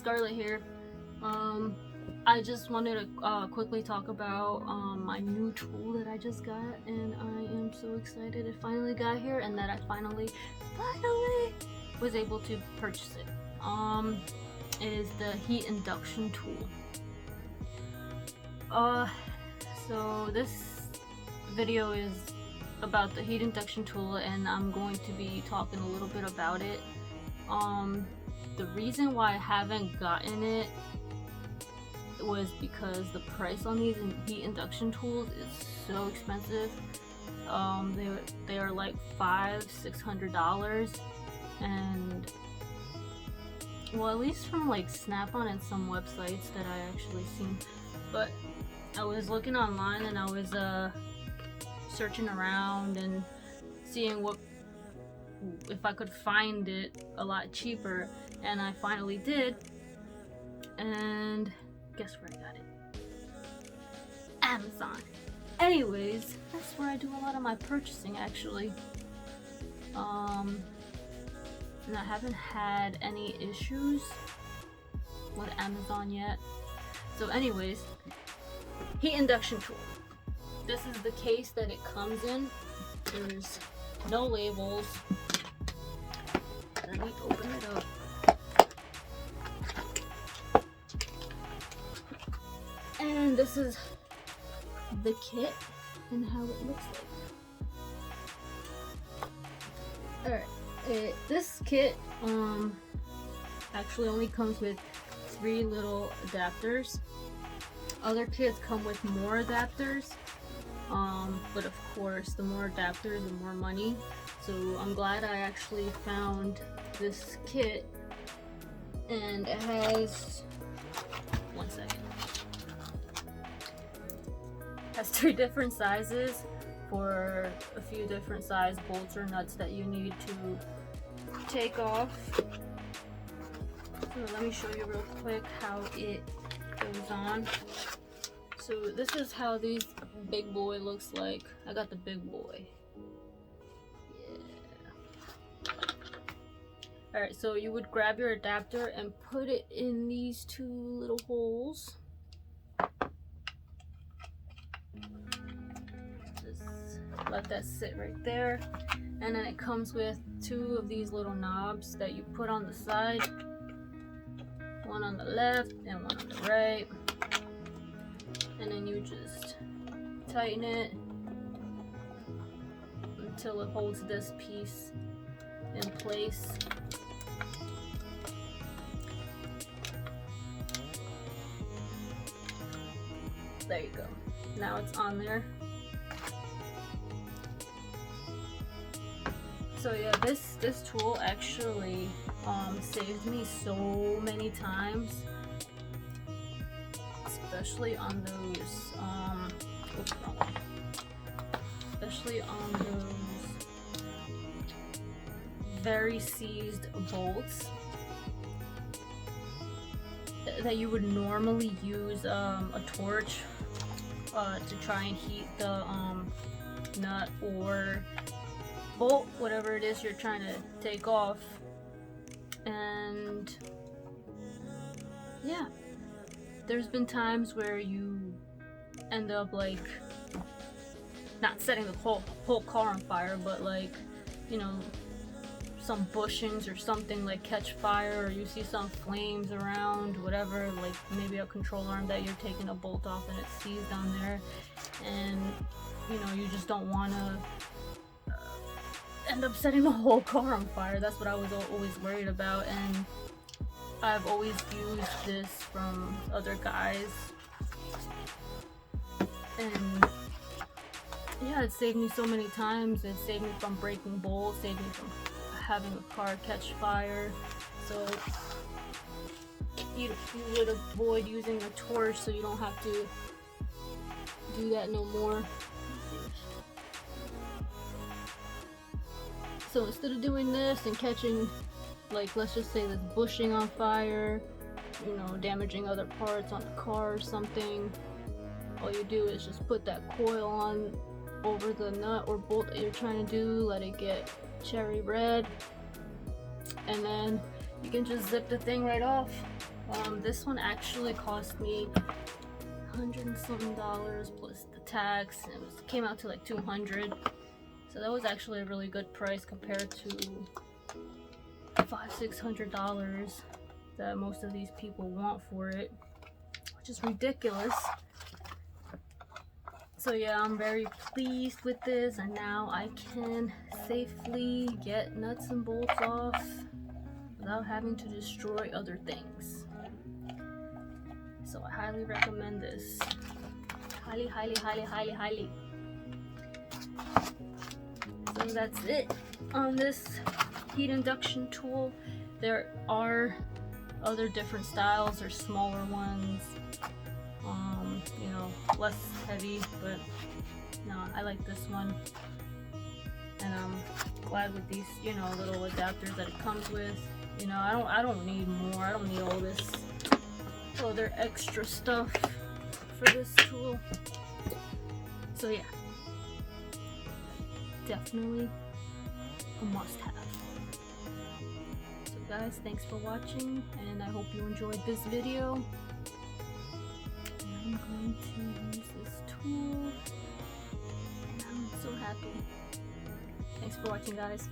Scarlett here. I just wanted to quickly talk about my new tool that I just got, and I am so excited it finally got here and that I finally was able to purchase it. It is the heat induction tool. So this video is about the heat induction tool, and I'm going to be talking a little bit about it. The reason why I haven't gotten it was because the price on these heat induction tools is so expensive. They are like $500-600, and well, at least from like Snap-on and some websites that I actually seen. But I was looking online and I was searching around and seeing if I could find it a lot cheaper, and I finally did. And guess where I got it? Amazon. Anyways, that's where I do a lot of my purchasing actually. And I haven't had any issues with Amazon yet. So anyways, heat induction tool. This is the case that it comes in. There's no labels. Let me open it up. And this is the kit and how it looks like. Alright, this kit actually only comes with 3 little adapters. Other kits come with more adapters, but of course the more adapters the more money. So I'm glad I actually found this kit, and it has, one second, has 3 different sizes for a few different size bolts or nuts that you need to take off. So let me show you real quick how it goes on. So this is how these big boy looks like. I got the big boy. Yeah. Alright, so you would grab your adapter and put it in these 2 little holes. Let that sit right there, and then it comes with 2 of these little knobs that you put on the side, one on the left and one on the right, and then you just tighten it until it holds this piece in place. There you go. Now it's on there. So yeah, this tool actually saved me so many times, especially on those very seized bolts that you would normally use a torch to try and heat the nut or bolt, whatever it is you're trying to take off. And yeah, there's been times where you end up like not setting the whole car on fire, but like, you know, some bushings or something like catch fire, or you see some flames around, whatever, like maybe a control arm that you're taking a bolt off and it's seized on there, and you know, you just don't want to end up setting the whole car on fire. That's what I was always worried about, and I've always used this from other guys, and yeah, it saved me so many times. It saved me from breaking bolts, saved me from having a car catch fire. So you would avoid using a torch, so you don't have to do that no more. So instead of doing this and catching, like, let's just say this bushing on fire, you know, damaging other parts on the car or something, all you do is just put that coil on over the nut or bolt that you're trying to do, let it get cherry red, and then you can just zip the thing right off. This one actually cost me $100 and something plus the tax, and it came out to like $200. So that was actually a really good price compared to $500-600 that most of these people want for it, which is ridiculous. So yeah, I'm very pleased with this, and now I can safely get nuts and bolts off without having to destroy other things. So I highly recommend this. Highly, highly, highly, highly, highly. So that's it on this heat induction tool. There are other different styles. There's smaller ones, you know, less heavy, but no, I like this one. And I'm glad with these, you know, little adapters that it comes with. You know, I don't need more. I don't need all this other extra stuff for this tool. So yeah, definitely a must-have. So guys, thanks for watching, and I hope you enjoyed this video. I'm going to use this tool, and I'm so happy. Thanks for watching, guys.